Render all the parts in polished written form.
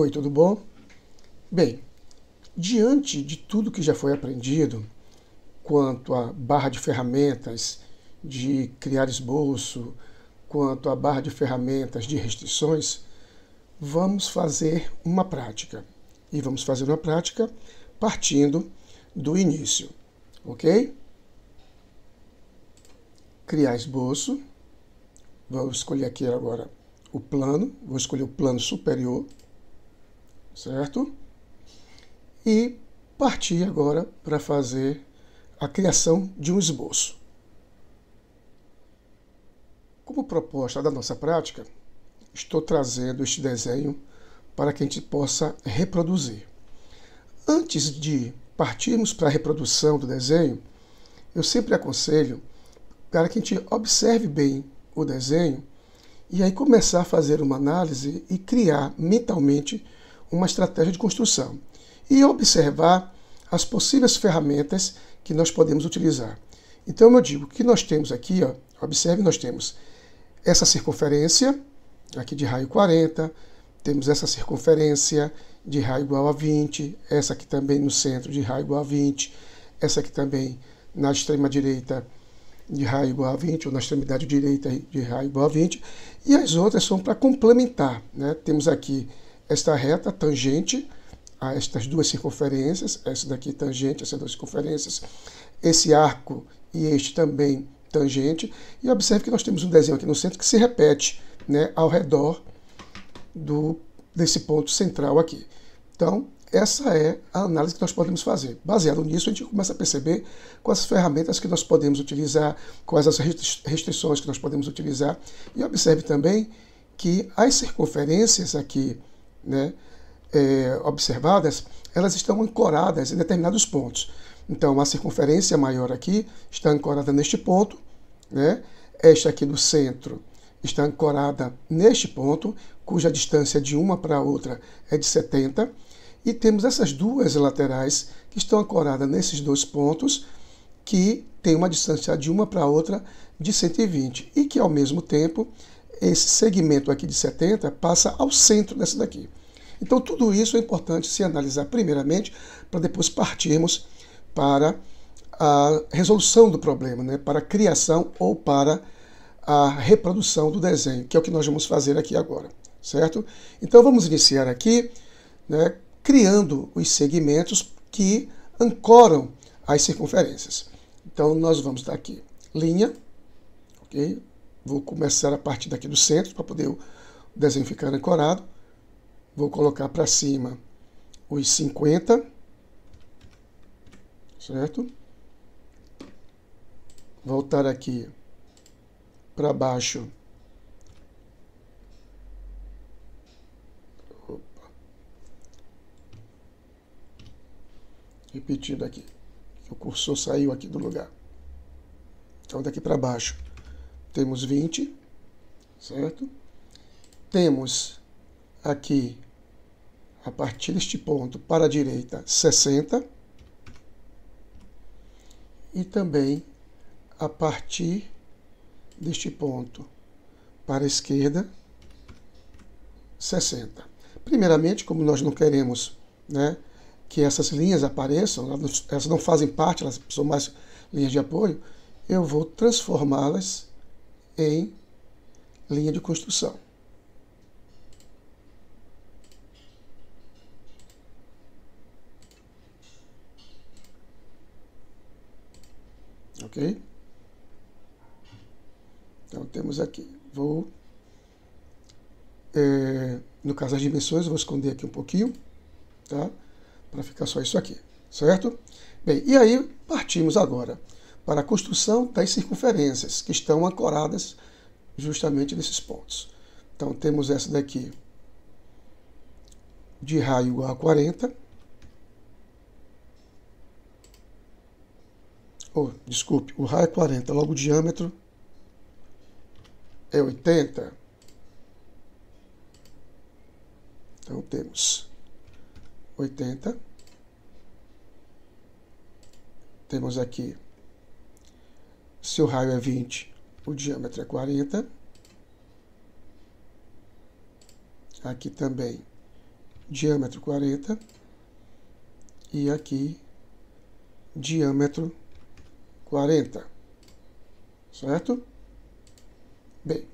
Oi, tudo bom? Bem, diante de tudo que já foi aprendido quanto à barra de ferramentas de criar esboço, quanto à barra de ferramentas de restrições, vamos fazer uma prática. E vamos fazer uma prática partindo do início, ok? Criar esboço. Vou escolher aqui agora o plano, vou escolher o plano superior, certo? E partir agora para fazer a criação de um esboço. Como proposta da nossa prática, estou trazendo este desenho para que a gente possa reproduzir. Antes de partirmos para a reprodução do desenho, eu sempre aconselho para que a gente observe bem o desenho e aí começar a fazer uma análise e criar mentalmente uma estratégia de construção. E observar as possíveis ferramentas que nós podemos utilizar. Então eu digo que nós temos aqui, ó, observe, nós temos essa circunferência aqui de raio 40, temos essa circunferência de raio igual a 20, essa aqui também no centro de raio igual a 20, essa aqui também na extrema direita de raio igual a 20, ou na extremidade direita de raio igual a 20, e as outras são para complementar, né? Temos aqui esta reta tangente a estas duas circunferências, essa daqui tangente, essas duas circunferências, esse arco e este também tangente, e observe que nós temos um desenho aqui no centro que se repete, né, ao redor desse ponto central aqui. Então, essa é a análise que nós podemos fazer. Baseado nisso, a gente começa a perceber quais as ferramentas que nós podemos utilizar, quais as restrições que nós podemos utilizar, e observe também que as circunferências aqui, né, observadas, elas estão ancoradas em determinados pontos. Então, a circunferência maior aqui está ancorada neste ponto, né? Esta aqui do centro está ancorada neste ponto, cuja distância de uma para a outra é de 70, e temos essas duas laterais que estão ancoradas nesses dois pontos, que tem uma distância de uma para a outra de 120, e que, ao mesmo tempo, esse segmento aqui de 70 passa ao centro dessa daqui. Então, tudo isso é importante se analisar primeiramente, para depois partirmos para a resolução do problema, né? Para a criação ou para a reprodução do desenho, que é o que nós vamos fazer aqui agora, certo? Então, vamos iniciar aqui, né, criando os segmentos que ancoram as circunferências. Então, nós vamos dar aqui linha, ok? Vou começar a partir daqui do centro, para poder o desenho ficar ancorado. Vou colocar para cima os 50, certo? Voltar aqui para baixo. Opa. Repetindo aqui, o cursor saiu aqui do lugar. Então, daqui para baixo temos 20, certo? Temos aqui, a partir deste ponto para a direita, 60. E também a partir deste ponto para a esquerda, 60. Primeiramente, como nós não queremos, né, que essas linhas apareçam, elas não fazem parte, elas são mais linhas de apoio, eu vou transformá-las em linha de construção. Ok? Então, temos aqui. No caso das dimensões, eu vou esconder aqui um pouquinho, tá? Para ficar só isso aqui, certo? Bem, e aí partimos agora para a construção das circunferências, que estão ancoradas justamente nesses pontos. Então, temos essa daqui de raio igual a 40. Desculpe, o raio é 40, logo o diâmetro é 80. Então, temos 80. Temos aqui, se o raio é 20, o diâmetro é 40. Aqui também diâmetro 40 e aqui diâmetro 40, certo? Bem,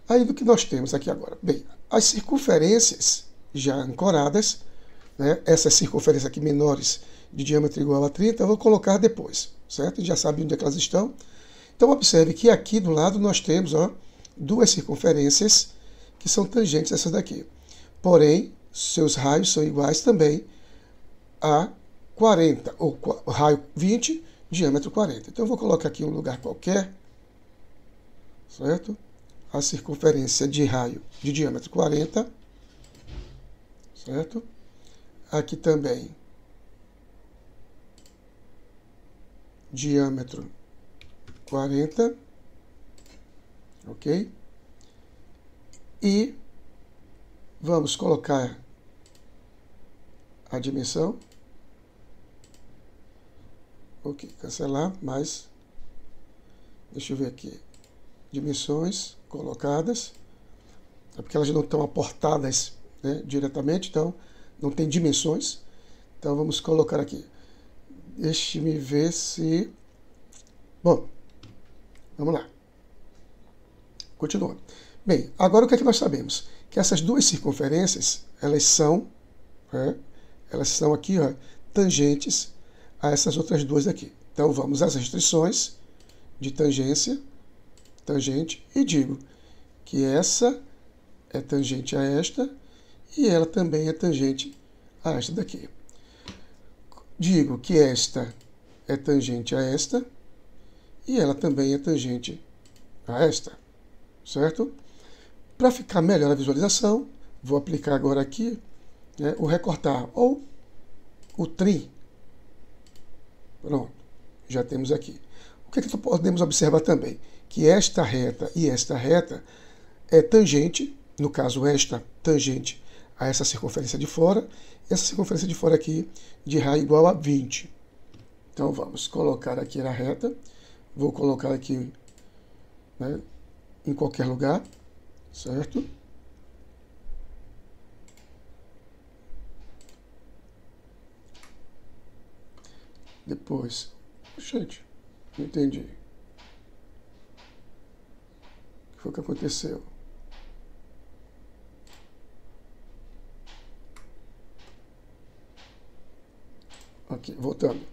aí do que nós temos aqui agora? Bem, as circunferências já ancoradas, né, essas circunferências aqui menores de diâmetro igual a 30, eu vou colocar depois, certo? A gente já sabe onde é que elas estão. Então observe que aqui do lado nós temos, ó, duas circunferências que são tangentes a essa daqui. Porém, seus raios são iguais também a 40, ou raio 20, diâmetro 40. Então eu vou colocar aqui um lugar qualquer, certo? A circunferência de raio de diâmetro 40, certo? Aqui também diâmetro 40, ok? E vamos colocar a dimensão, ok, cancelar, mas deixa eu ver aqui, dimensões colocadas, é porque elas não estão aportadas, né, diretamente, então não tem dimensões, então vamos colocar aqui, deixe-me ver se, bom, vamos lá, continuando. Bem, agora o que é que nós sabemos? Que essas duas circunferências, elas são aqui, ó, tangentes a essas outras duas aqui. Então vamos às restrições de tangência, tangente, e digo que essa é tangente a esta e ela também é tangente a esta daqui. Digo que esta é tangente a esta e ela também é tangente a esta, certo? Para ficar melhor a visualização, vou aplicar agora aqui, né, o recortar ou o trim. Pronto, já temos aqui. O que podemos observar também? Que esta reta e esta reta é tangente, no caso esta tangente a essa circunferência de fora, essa circunferência de fora aqui de raio igual a 20. Então vamos colocar aqui a reta, vou colocar aqui, né, em qualquer lugar, certo? Depois, gente, não entendi. O que foi que aconteceu? Aqui, voltando.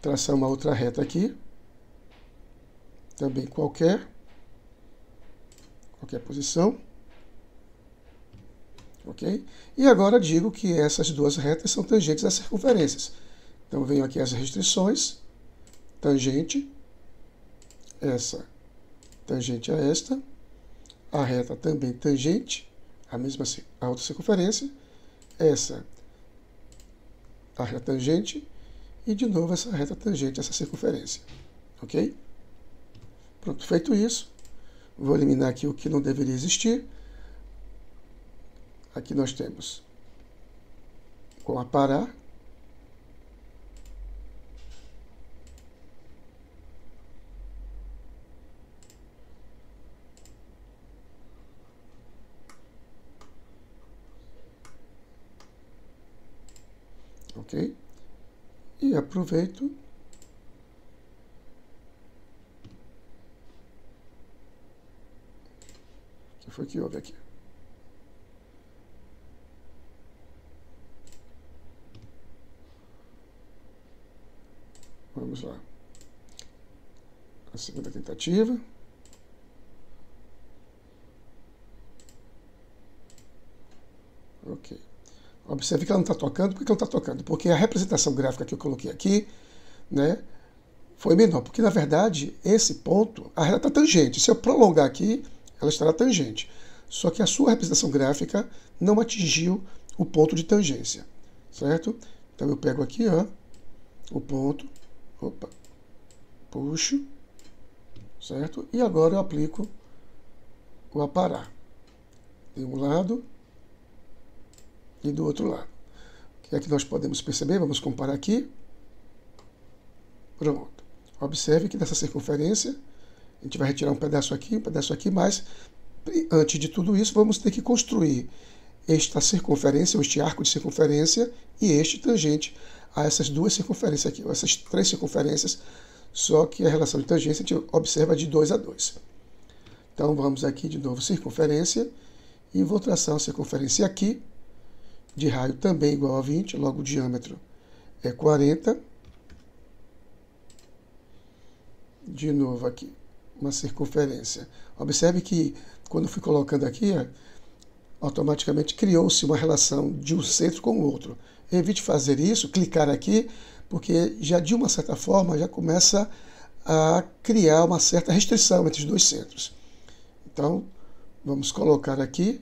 Traçar uma outra reta aqui. Também qualquer posição. Ok? E agora digo que essas duas retas são tangentes às circunferências. Então venho aqui as restrições, tangente, essa tangente a esta, a reta também tangente, a outra circunferência, essa a reta tangente e de novo essa reta tangente a essa circunferência, ok? Pronto, feito isso, vou eliminar aqui o que não deveria existir. Aqui nós temos com aparar, ok? E aproveito o que foi que houve aqui? Vamos lá. A segunda tentativa. Ok. Observe que ela não está tocando. Por que ela não está tocando? Porque a representação gráfica que eu coloquei aqui, né, foi menor. Porque, na verdade, esse ponto, a reta está tangente. Se eu prolongar aqui, ela estará tangente. Só que a sua representação gráfica não atingiu o ponto de tangência. Certo? Então eu pego aqui, ó, o ponto. Opa. Puxo. Certo? E agora eu aplico o aparar. De um lado e do outro lado. O que é que nós podemos perceber? Vamos comparar aqui. Pronto. Observe que dessa circunferência, a gente vai retirar um pedaço aqui, mas antes de tudo isso, vamos ter que construir esta circunferência, ou este arco de circunferência, e este tangente a essas duas circunferências aqui, ou essas três circunferências, só que a relação de tangência a gente observa de 2 a 2. Então vamos aqui de novo, circunferência, e vou traçar uma circunferência aqui, de raio também igual a 20, logo o diâmetro é 40. De novo aqui, uma circunferência. Observe que quando eu fui colocando aqui, automaticamente criou-se uma relação de um centro com o outro. Evite fazer isso, clicar aqui, porque já de uma certa forma já começa a criar uma certa restrição entre os dois centros. Então, vamos colocar aqui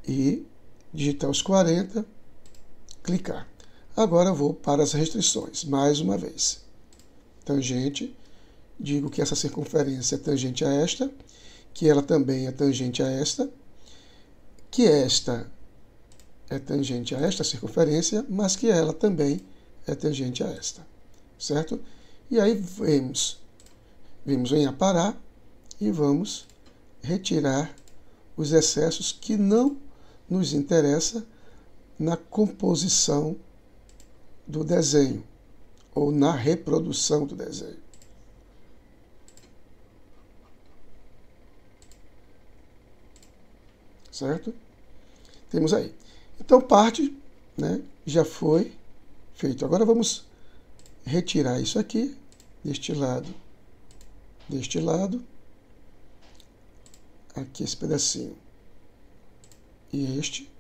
e digitar os 40, clicar. Agora eu vou para as restrições, mais uma vez. Tangente, digo que essa circunferência é tangente a esta, que ela também é tangente a esta, que esta é tangente a esta circunferência, mas que ela também é tangente a esta, certo? E aí vimos em aparar e vamos retirar os excessos que não nos interessa na composição do desenho ou na reprodução do desenho. Certo? Temos aí. Então, parte, né, já foi feito. Agora vamos retirar isso aqui, deste lado, aqui esse pedacinho, e este,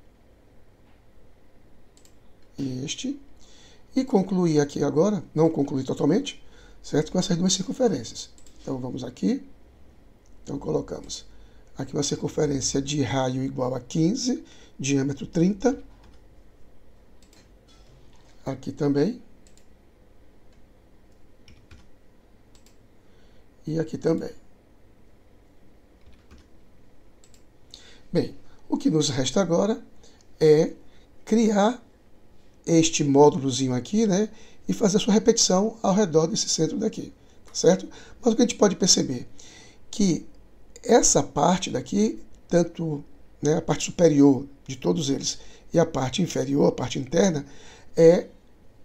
e concluir aqui agora, não concluir totalmente, certo? Com essas duas circunferências. Então vamos aqui, então colocamos aqui uma circunferência de raio igual a 15, diâmetro 30, aqui também, e aqui também. Bem, o que nos resta agora é criar este módulozinho aqui, né, e fazer a sua repetição ao redor desse centro daqui, tá certo? Mas o que a gente pode perceber? Que essa parte daqui, tanto, né, a parte superior de todos eles e a parte inferior, a parte interna, é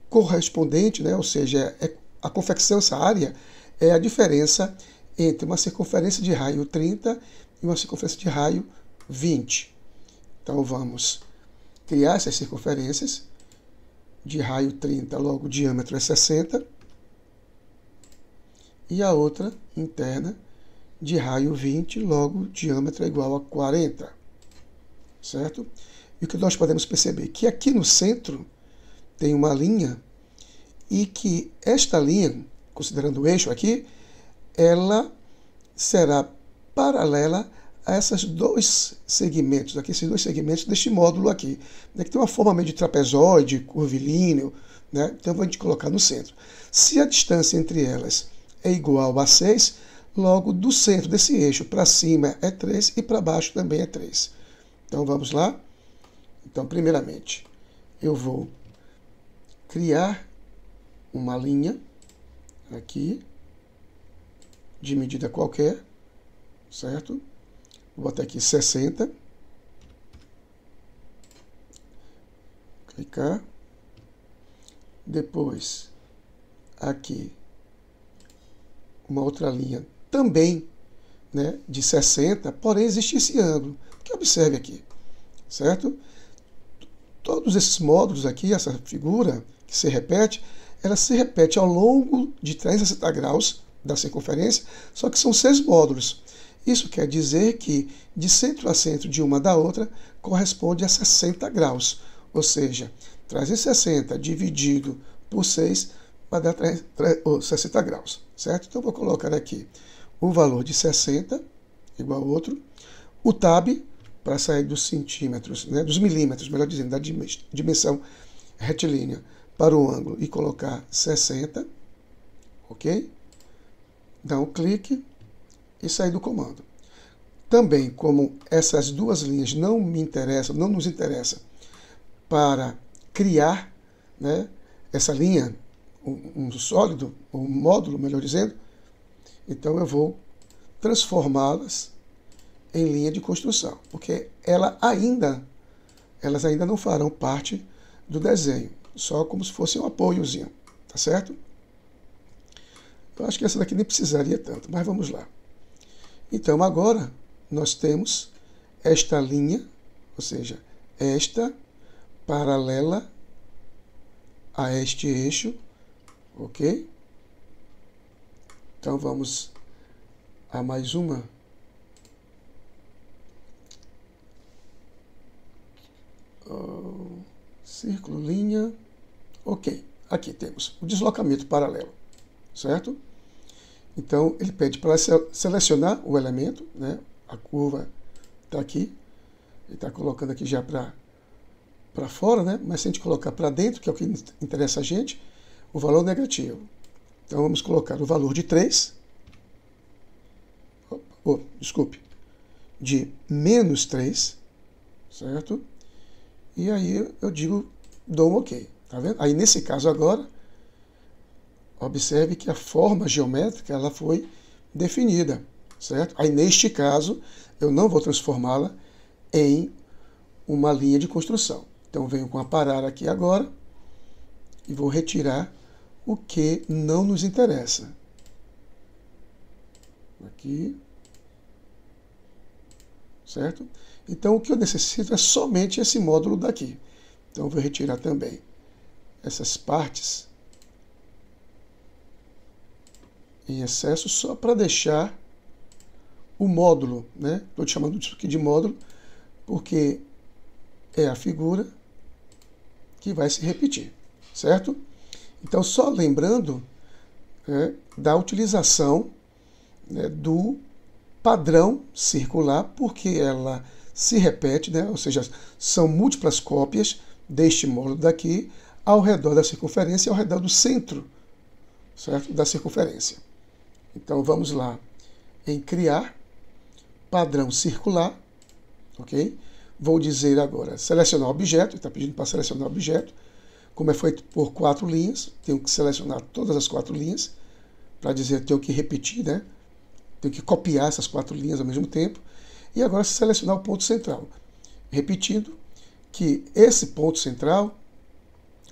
correspondente, né, ou seja, a confecção, essa área, é a diferença entre uma circunferência de raio 30 e uma circunferência de raio 20. Então vamos criar essas circunferências de raio 30, logo o diâmetro é 60, e a outra interna de raio 20, logo o diâmetro é igual a 40, certo? E o que nós podemos perceber? Que aqui no centro tem uma linha e que esta linha, considerando o eixo aqui, ela será paralela a esses dois segmentos, aqui, esses dois segmentos deste módulo aqui, né, que tem uma forma meio de trapezoide, curvilíneo, né? Então vou colocar no centro. Se a distância entre elas é igual a 6, logo do centro desse eixo para cima é 3 e para baixo também é 3. Então vamos lá. Então, primeiramente, eu vou criar uma linha aqui, de medida qualquer, certo? Vou botar aqui 60. Clicar. Depois, aqui, uma outra linha também, né, de 60, porém existe esse ângulo, que observe aqui, certo? Todos esses módulos aqui, essa figura que se repete, ela se repete ao longo de 360 graus da circunferência, só que são 6 módulos. Isso quer dizer que de centro a centro de uma da outra corresponde a 60 graus, ou seja, 360 dividido por 6 vai dar 60 graus, certo? Então vou colocar aqui o valor de 60, igual ao outro, o tab, para sair dos centímetros, né, dos milímetros, melhor dizendo, da dimensão retilínea para o ângulo e colocar 60, ok? Dá um clique e sair do comando. Também, como essas duas linhas não nos interessam para criar, né, essa linha, um sólido, um módulo, melhor dizendo, então eu vou transformá-las em linha de construção, porque elas ainda não farão parte do desenho, só como se fosse um apoiozinho, tá certo? Eu acho que essa daqui nem precisaria tanto, mas vamos lá. Então agora nós temos esta linha, ou seja, esta paralela a este eixo, ok? Então vamos a mais uma. Círculo, linha, ok. Aqui temos o deslocamento paralelo, certo? Então ele pede para selecionar o elemento, né? A curva está aqui, ele está colocando aqui já para fora, né? Mas se a gente colocar para dentro, que é o que interessa a gente, o valor negativo. Então vamos colocar o valor de 3, desculpe, de menos 3, certo? E aí eu digo, dou um ok, tá vendo? Aí nesse caso agora, observe que a forma geométrica ela foi definida, certo? Aí neste caso, eu não vou transformá-la em uma linha de construção. Então venho com a parar aqui agora e vou retirar o que não nos interessa. Aqui. Certo? Então o que eu necessito é somente esse módulo daqui. Então eu vou retirar também essas partes em excesso só para deixar o módulo, né? Estou chamando isso aqui de módulo porque é a figura que vai se repetir, certo? Então só lembrando da utilização, né, do padrão circular, porque ela se repete, né? Ou seja, são múltiplas cópias deste módulo daqui ao redor da circunferência e ao redor do centro, certo? Da circunferência. Então vamos lá em criar padrão circular, ok? Vou dizer agora selecionar objeto, está pedindo para selecionar objeto. Como é feito por 4 linhas, tenho que selecionar todas as 4 linhas, para dizer tenho que repetir, né? Tenho que copiar essas 4 linhas ao mesmo tempo. E agora selecionar o ponto central. Repetindo que esse ponto central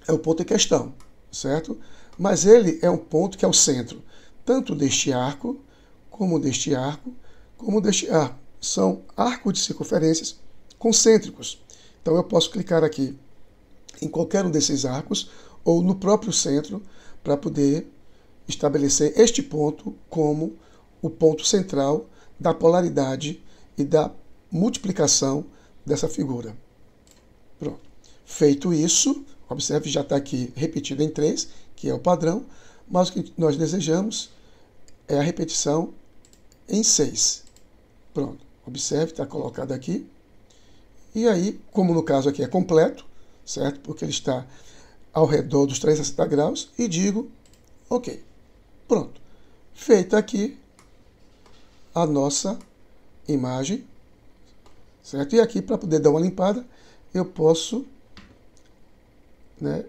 é o ponto em questão, certo? Mas ele é um ponto que é o centro, tanto deste arco, como deste arco, como deste arco. São arcos de circunferências concêntricos. Então eu posso clicar aqui em qualquer um desses arcos ou no próprio centro para poder estabelecer este ponto como o ponto central da polaridade e da multiplicação dessa figura. Pronto. Feito isso, observe, já está aqui repetido em 3, que é o padrão, mas o que nós desejamos é a repetição em 6. Pronto. Observe, está colocado aqui. E aí, como no caso aqui é completo, certo? Porque ele está ao redor dos 360 graus, e digo ok. Pronto. Feita aqui a nossa imagem, certo? E aqui, para poder dar uma limpada, eu posso, né,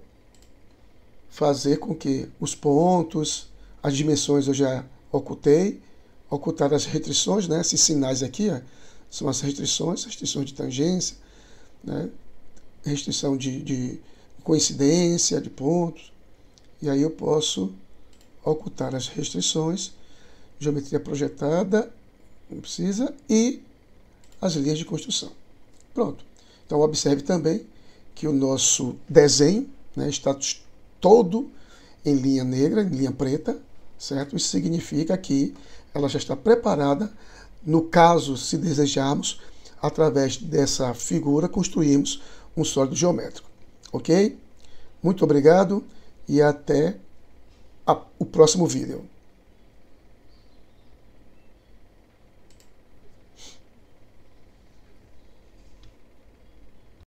fazer com que os pontos, as dimensões eu já ocultar as restrições, né? Esses sinais aqui, ó, são as restrições de tangência, né? Restrição de coincidência de pontos. E aí eu posso ocultar as restrições, geometria projetada, não precisa, e as linhas de construção. Pronto. Então observe também que o nosso desenho, né, está todo em linha negra, em linha preta, certo? Isso significa que ela já está preparada, no caso, se desejarmos, através dessa figura, construirmos um sólido geométrico. Ok? Muito obrigado e até o próximo vídeo.